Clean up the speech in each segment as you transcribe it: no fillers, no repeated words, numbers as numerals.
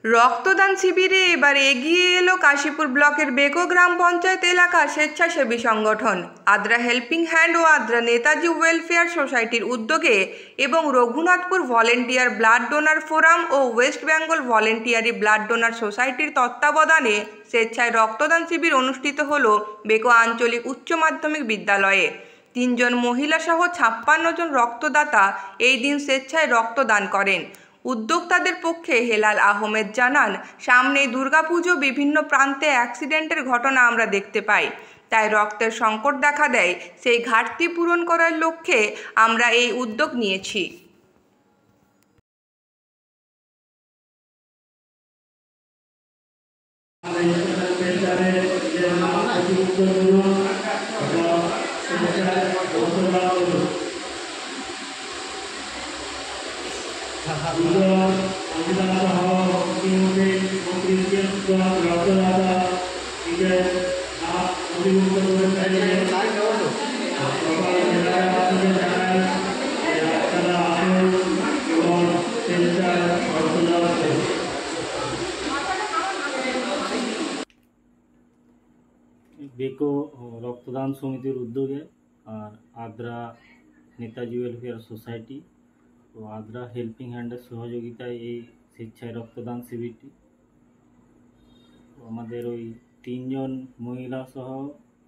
রক্তদান শিবিরে এবার এগিয়ে এলো কাশীপুর ব্লকের বেকো গ্রাম পঞ্চায়েত এলাকার স্বেচ্ছাসেবী সংগঠন আদ্রা হেল্পিং হ্যান্ড ও আদ্রা নেতাজি ওয়েলফেয়ার সোসাইটির উদ্যোগে এবং Raghunathpur volunteer blood donor forum ও West Bengal voluntary blood donor সোসাইটির তত্ত্বাবধানে স্বেচ্ছায় রক্তদান শিবির অনুষ্ঠিত হলো বেকো আঞ্চলিক উচ্চ মাধ্যমিক বিদ্যালয়ে। 3 জন মহিলা সহ 56 জন রক্তদাতা এই দিন স্বেচ্ছায় রক্তদান করেন। উদ্যোক্তাদের পক্ষে হেলাল আহমেদ জানান, সামনে দুর্গাপুজো, বিভিন্ন প্রান্তে অ্যাক্সিডেন্টের ঘটনা আমরা দেখতে পাই, তাই রক্তের সংকট দেখা দেয়। সেই ঘাটতি পূরণ করার লক্ষ্যে আমরা এই উদ্যোগ নিয়েছি। বেকো রক্তদান সমিতির উদ্যোগে আর আদ্রা নেতাজি ওয়েলফেয়ার সোসাইটি ও আদ্রা হেল্পিং হ্যান্ডের সহযোগিতায় এই স্বেচ্ছায় রক্তদান শিবিরটি আমাদের ওই 3 জন মহিলা সহ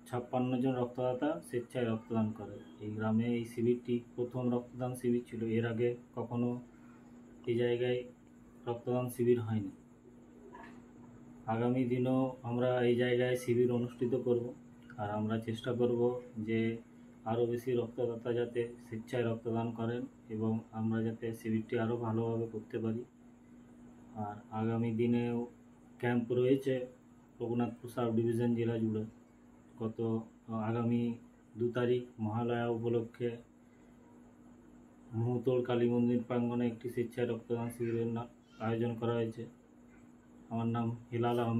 56 জন রক্তদাতা স্বেচ্ছায় রক্তদান করে। এই গ্রামে এই শিবিরটি প্রথম রক্তদান শিবির ছিল, এর আগে কখনো এই জায়গায় রক্তদান শিবির হয়নি। আগামী দিনেও আমরা এই জায়গায় শিবির অনুষ্ঠিত করব, আর আমরা চেষ্টা করব যে আরও বেশি রক্তদাতা যাতে স্বেচ্ছায় রক্তদান করেন এবং আমরা যাতে শিবিরটি আরও ভালোভাবে করতে পারি। আর আগামী দিনেও ক্যাম্প রয়েছে রঘুনাথপুর সাব ডিভিশন জেলা জুড়ে। আগামী 2 তারিখ মহালয়া উপলক্ষে মুহুতোড় কালী মন্দির প্রাঙ্গণে একটি স্বেচ্ছায় রক্তদান শিবিরের আয়োজন করা হয়েছে। আমার নাম হেলাল আহমেদ।